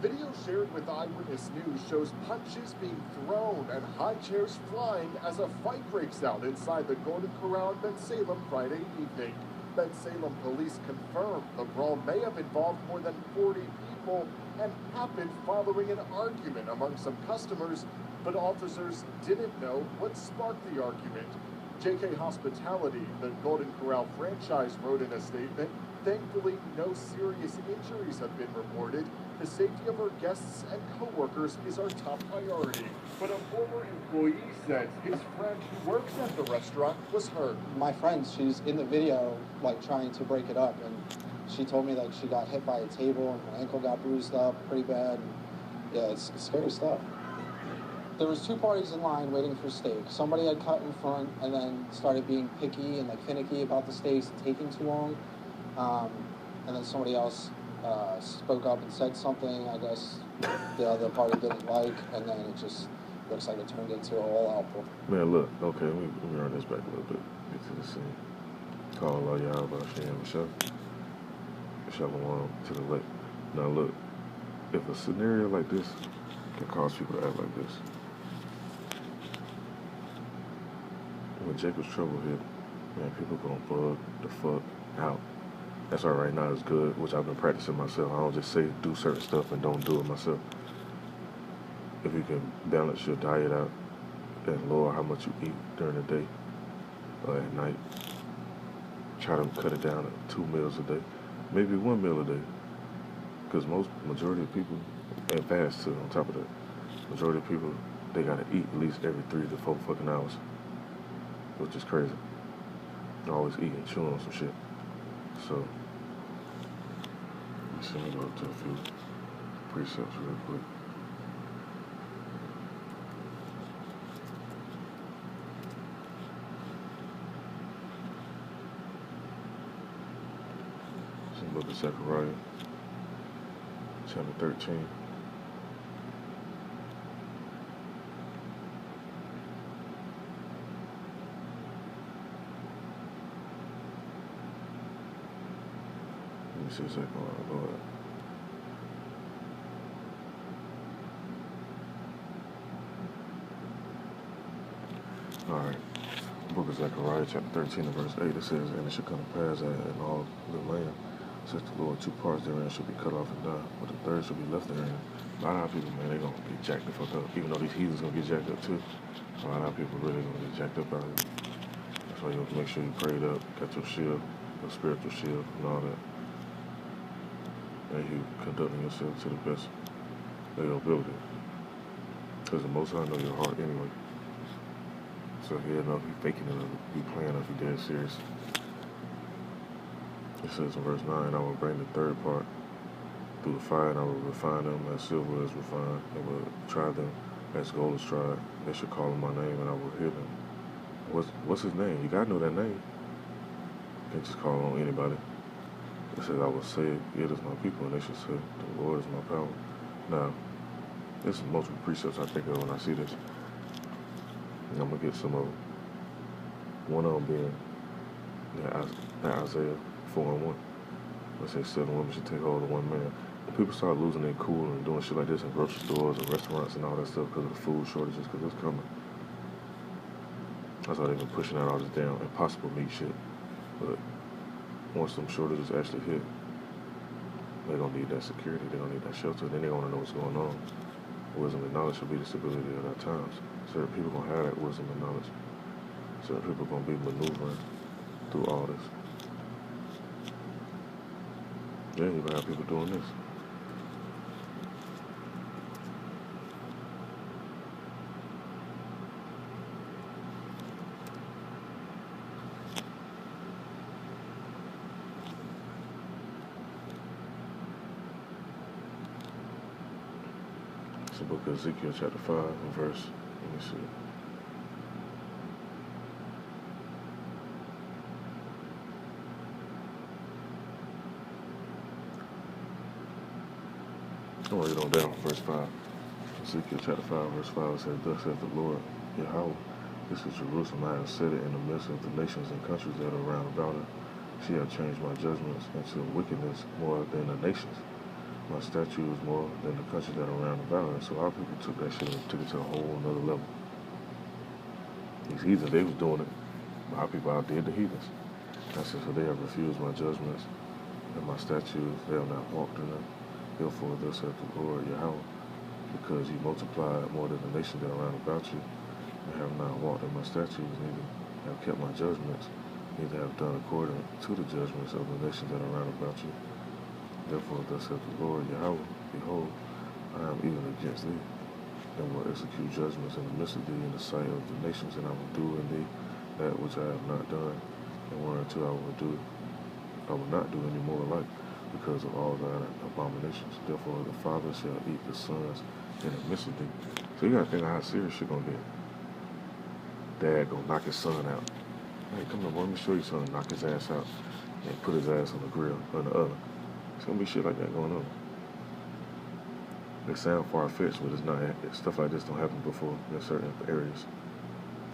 Video shared with Eyewitness News shows punches being thrown and high chairs flying as a fight breaks out inside the Golden Corral in Bensalem Friday evening. Bensalem police confirmed the brawl may have involved more than 40 people and happened following an argument among some customers, but officers didn't know what sparked the argument. JK Hospitality, the Golden Corral franchise, wrote in a statement, "Thankfully, no serious injuries have been reported. The safety of our guests and coworkers is our top priority." But a former employee said his friend who works at the restaurant was hurt. My friend, she's in the video, like, trying to break it up, and she told me, like, she got hit by a table and her ankle got bruised up pretty bad. Yeah, it's scary stuff. There was two parties in line waiting for steak. Somebody had cut in front and then started being picky and, like, finicky about the steaks and taking too long. And then somebody else spoke up and said something, I guess the other party didn't like, and then it just looks like it turned into a all-out brawl. Man, look, okay, let me run this back a little bit. Get to the scene. Call all y'all about Shan Michelle. Shalom to the lake. Now look, if a scenario like this can cause people to act like this, when Jacob's trouble hit, man, people gonna bug the fuck out. That's all right now, it's good, which I've been practicing myself. I don't just say do certain stuff and don't do it myself. If you can balance your diet out and lower how much you eat during the day or at night, try to cut it down to 2 meals a day, maybe 1 meal a day. Because majority of people, and fast too, on top of that, majority of people, they gotta eat at least every 3 to 4 fucking hours, which is crazy. They're always eating, chewing on some shit. So, let me go to a few precepts real quick. It's in the book of Zechariah, chapter 13. Let me see Zechariah, Lord. Alright, book of Zechariah, chapter 13 and verse 8, it says, "And it shall come to pass that in all the land, says the Lord, 2 parts therein shall be cut off and die, but the third shall be left therein." A lot of people, man, they gonna get jacked the fuck up, even though these heathens gonna get jacked up too. A lot of people really gonna get jacked up out here. That's why you have to make sure you prayed up, got your shield, your spiritual shield, and all that. And you conducting yourself to the best of your ability. Because the Most High know your heart anyway. So he don't know if you faking it or if you playing or if you dead serious. It says in verse 9, "I will bring the third part through the fire, and I will refine them as silver is refined, and will try them as gold is tried. They shall call on my name, and I will hear them." What's his name? You gotta know that name. You can't just call on anybody. It says, "I will say, it is my people," and they shall say, "The Lord is my power." Now, there's multiple precepts I think of when I see this. And I'm going to get some of them. One of them being that Isaiah 4:1. It says 7 women should take hold of 1 man. When people start losing their cool and doing shit like this in grocery stores and restaurants and all that stuff because of the food shortages, because it's coming. That's why they've been pushing out all this damn impossible meat shit. But once them shortages actually hit, they're going to need that security, they're going to need that shelter, then they're going to know what's going on. Wisdom and knowledge should be the stability of our times. Certain people are going to have that wisdom and knowledge. Certain people are going to be maneuvering through all this. Yeah, you're going to have people doing this. It's the book of Ezekiel chapter 5 and verse, let me see. I'm going to read on down, verse 5. Ezekiel chapter 5, verse 5 says, "Thus saith the Lord, Yahweh, this is Jerusalem, I have set it in the midst of the nations and countries that are round about it. She hath changed my judgments into wickedness more than the nations. my statues more than the countries that are around about us. So our people took that shit and took it to a whole another level. These heathens, they was doing it. But our people outdid the heathens. I said, so they have refused my judgments and my statutes. They have not walked in them. Therefore, thus saith the Lord Yahweh, because you multiplied more than the nations that are round about you, and have not walked in my statutes, neither have kept my judgments, neither have done according to the judgments of the nations that are round about you. Therefore, thus saith the Lord Yahweh, behold, I am even against thee, and will execute judgments in the midst of thee in the sight of the nations, and I will do in thee that which I have not done, and whereunto I will not do any more like, because of all thy abominations. Therefore the father shall eat the sons in the midst of thee. So you gotta think of how serious shit gonna get. Dad gonna knock his son out. Hey, come on, boy, let me show you something. Knock his ass out and put his ass on the grill on the oven. It's gonna be shit like that going on. They sound far-fetched, but it's not. Stuff like this don't happen before in certain areas.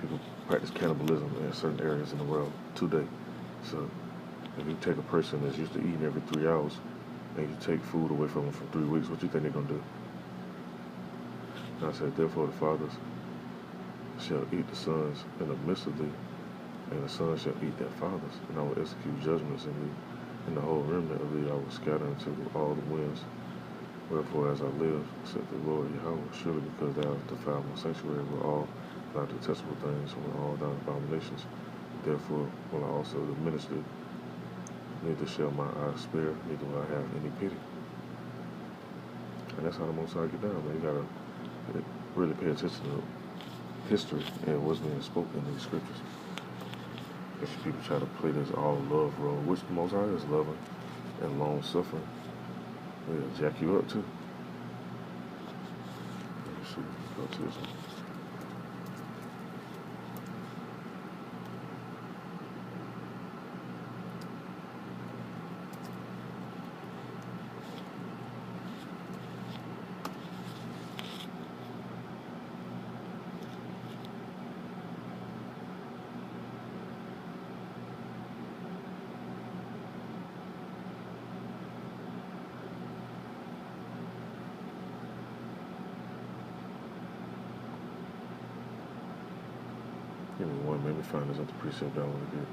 People practice cannibalism in certain areas in the world today. So if you take a person that's used to eating every 3 hours and you take food away from them for 3 weeks, what you think they're going to do? And I said, therefore the fathers shall eat the sons in the midst of thee, and the sons shall eat their fathers, and I will execute judgments in thee, and the whole remnant of thee I will scatter into all the winds. Wherefore, as I live, said the Lord Yahweh, surely because thou hast defiled my sanctuary with all thy detestable things and with all thy abominations, therefore will I also administer. Neither shall my eyes spare, neither will I have any pity. And that's how the Most High get down, man. You gotta really pay attention to history and what's being spoken in these scriptures. If people try to play this all love role, which the Most High is loving and long suffering, they'll jack you up too. Let me see, go to this one. Give me one, maybe find this other precept I want to get.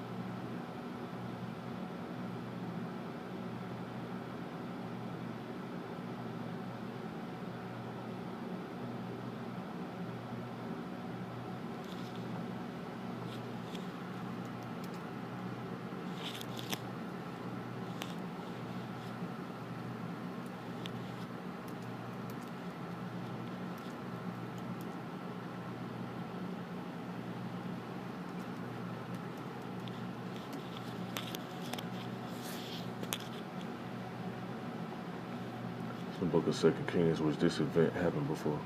The book of 2 Kings, which this event happened before.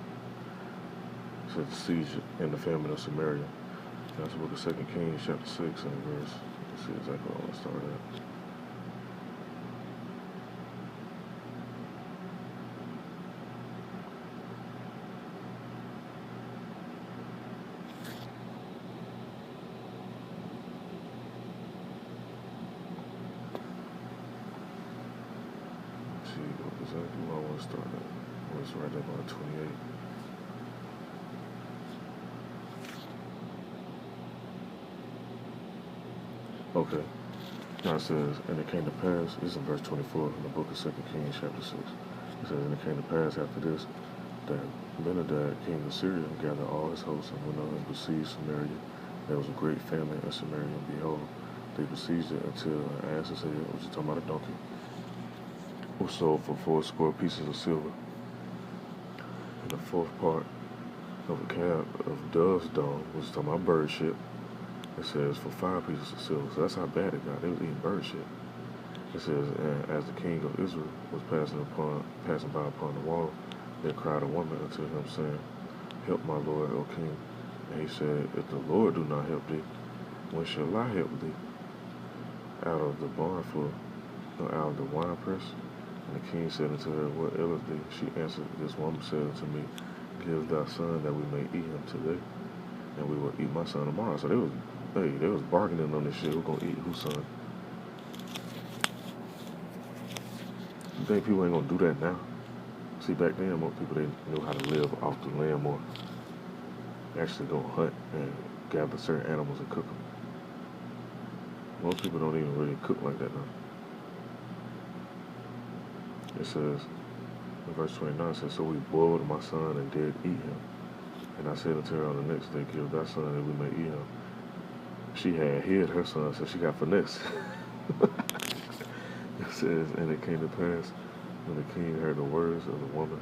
It says the siege and the famine of Samaria. That's the book of 2 Kings, chapter 6, and verse. Let's see exactly where I want to start at. Let's see exactly where I want to start at. Oh, it's right there by 28. Okay. Now it says, and it came to pass, this is in verse 24 in the book of 2 Kings, chapter 6. It says, and it came to pass after this, that Benadad, king of Syria, gathered all his hosts and went out and besieged Samaria. There was a great famine in Samaria, and behold, they besieged it until an ass's head, which is talking about a donkey, was sold for 80 pieces of silver. And the fourth part of a cab of dove's dung, which is talking about bird shit, it says for 5 pieces of silver. So that's how bad it got. They was eating bird shit. It says, and as the king of Israel was passing by upon the wall, there cried a woman unto him, saying, help my lord, O king. And he said, if the Lord do not help thee, when shall I help thee? Out of the barn full, or out of the winepress? And the king said unto her, what aileth thee? She answered, this woman said unto me, give thy son that we may eat him today, and we will eat my son tomorrow. So they was bargaining on this shit. Who's gonna eat whose son? think people ain't gonna do that now? See, back then, most people, they knew how to live off the land more. Actually go hunt and gather certain animals and cook them. Most people don't even really cook like that now. It says, in verse 29, it says, so we boiled my son and did eat him. And I said unto her on the next day, kill thy son that we may eat him. She had hid her son, so she got finesse. It says, and it came to pass, when the king heard the words of the woman,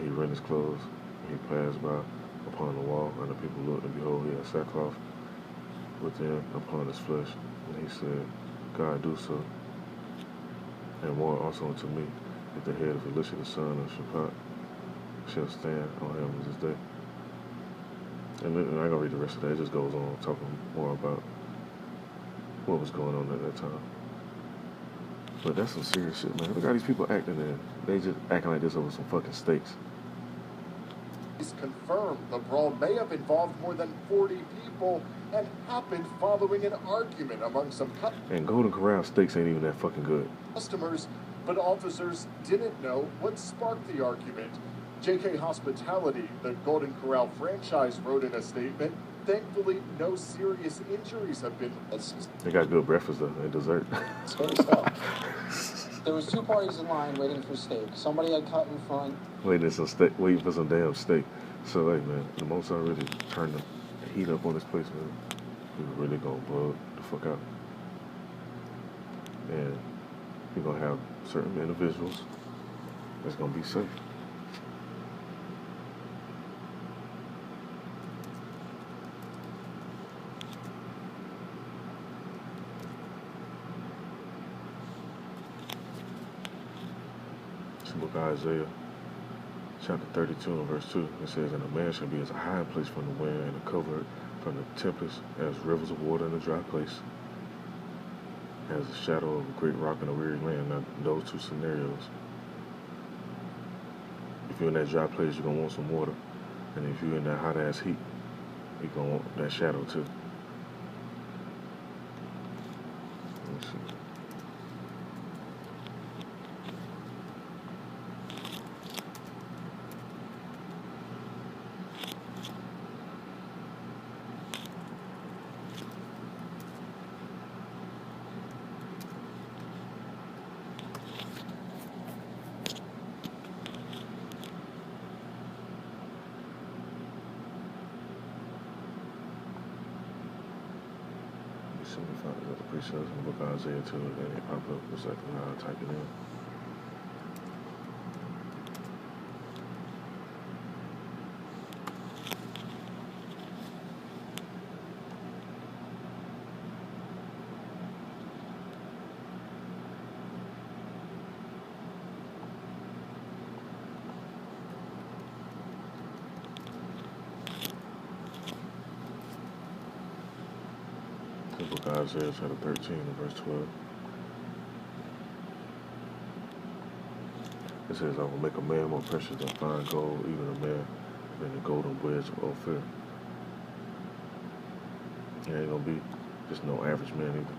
he rent his clothes, and he passed by upon the wall, and the people looked, and behold, he had sackcloth within upon his flesh. And he said, God do so, and more also unto me, if the head of Elisha the son of Shaphat shall stand on him this day. And I ain't gonna read the rest of that. It just goes on talking more about what was going on at that time. But that's some serious shit, man. Look how these people acting there. They just acting like this over some fucking steaks. It's confirmed the brawl may have involved more than 40 people and happened following an argument among some and Golden Corral steaks ain't even that fucking good. Customers, but officers didn't know what sparked the argument. JK Hospitality, the Golden Corral franchise, wrote in a statement, thankfully no serious injuries have been. They got good breakfast though, and dessert. Scary stuff. There was 2 parties in line waiting for steak. Somebody had cut in front. Waiting for some damn steak. So hey man, the most I really turned the heat up on this place, man, we really gonna bug the fuck out. And you're gonna have certain individuals that's gonna be safe. Book of Isaiah, chapter 32 and verse 2, it says, and a man shall be as a high place from the wind and a cover from the tempest, as rivers of water in a dry place, as the shadow of a great rock in a weary land. Now, those 2 scenarios, if you're in that dry place, you're going to want some water, and if you're in that hot ass heat, you're going to want that shadow too. Let's see. The precepts in the book of Isaiah 2, and then it pop up exactly how I type it in. The book of Isaiah chapter 13 and verse 12. It says, I will make a man more precious than fine gold, even a man than the golden wedge of Ophir. He ain't gonna be just no average man either.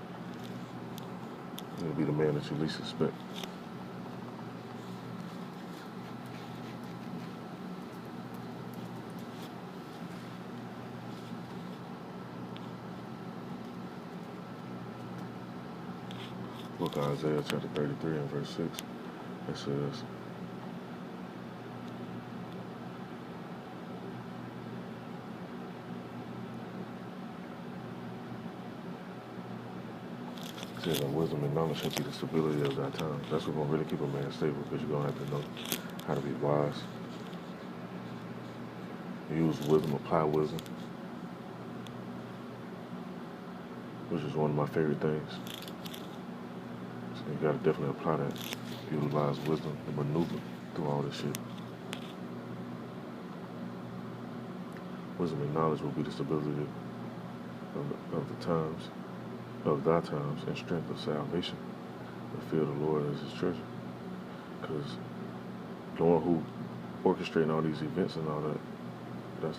He'll be the man that you least suspect. Book of Isaiah chapter 33 and verse 6, it says, wisdom and knowledge shall be the stability of thy time. That's what's going to really keep a man stable, because you're going to have to know how to be wise. Use wisdom, apply wisdom, which is one of my favorite things. So you got to definitely apply that. Utilize wisdom and maneuver through all this shit. Wisdom and knowledge will be the stability of the times, of thy times, and strength of salvation. The fear of the Lord is his treasure. Because knowing who orchestrating all these events and all that, the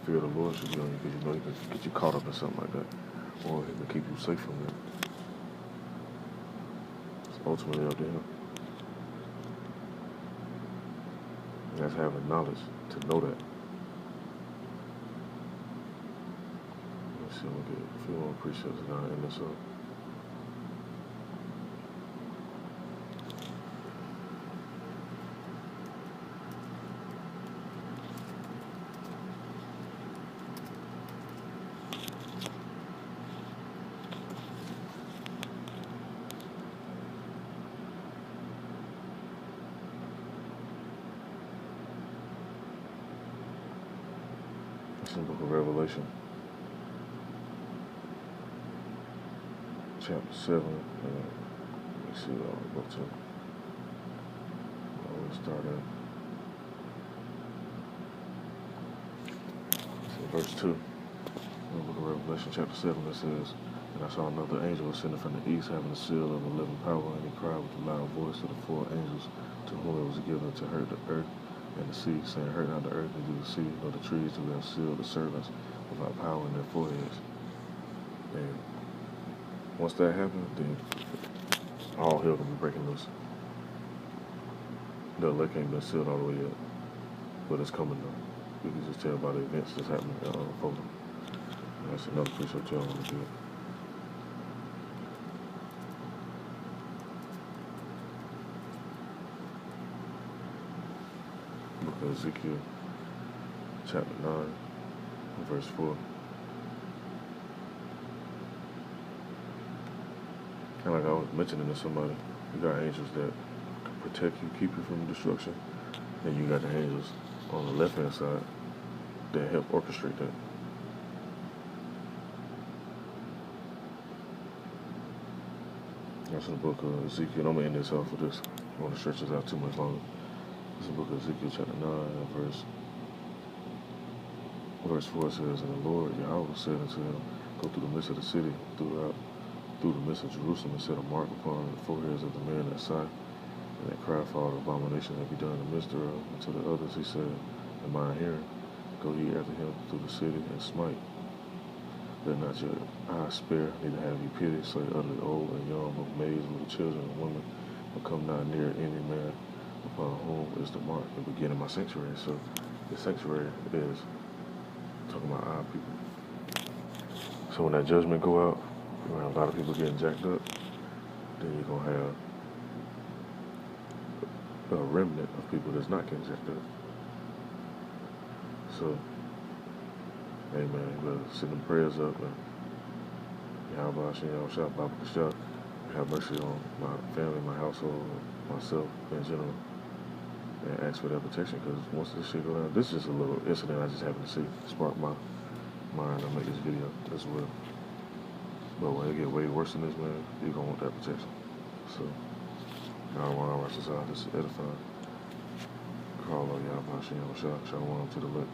fear of the Lord should be on you, because you know you can get you caught up in something like that, or it can keep you safe from that. It's ultimately up to him. That's having knowledge to know that. Let's see, we'll get a few more precepts now in this up. It's in the book of Revelation, chapter 7. Let me see what I'll go to. We'll start at verse 2. In the book of Revelation, chapter 7, it says, "And I saw another angel ascending from the east, having the seal of the living power, and he cried with a loud voice to the four angels to whom it was given to hurt the earth and the sea, saying, Hurt not the earth, neither the sea, nor the trees, till we have sealed the servants without power in their foreheads." And once that happened, then all hell gonna be breaking loose. The elect ain't been sealed all the way yet, but it's coming though. You can just tell by the events that's happening unfolding. That's another precept y'all want to do. Book of Ezekiel, chapter 9, verse 4. And like I was mentioning to somebody, you got angels that can protect you, keep you from destruction, and you got the angels on the left-hand side that help orchestrate that. That's in the book of Ezekiel. I'm going to end this off with this. I don't want to stretch this out too much longer. It's in the book of Ezekiel, chapter 9, verse 4 says, "And the Lord Yahweh said unto him, Go through the midst of the city, through the midst of Jerusalem, and set a mark upon the foreheads of the men that sigh, and that cry for all the abomination that be done in the midst thereof. And to the others he said, In mine hearing, Go ye after him through the city, and smite. Let not your eyes spare, neither have ye pity, slay utterly old and young, both maids, little children, and women, but come not near any man upon whom is the mark, and begin in my sanctuary." So the sanctuary is talking about our people. So when that judgment go out, you're gonna have a lot of people getting jacked up, then you're gonna have a remnant of people that's not getting jacked up. So, hey man, you better send them prayers up, and Yahweh Hashem, Shabbat, Baba Kashah, have mercy on my family, my household, myself in general, and ask for that protection, because once this shit go down, this is just a little incident I just happened to see, spark my mind to make this video as well. But when it get way worse than this, man, you're gonna want that protection. So, this is edifying. Call on Yahweh Hashem, Shalom to the light.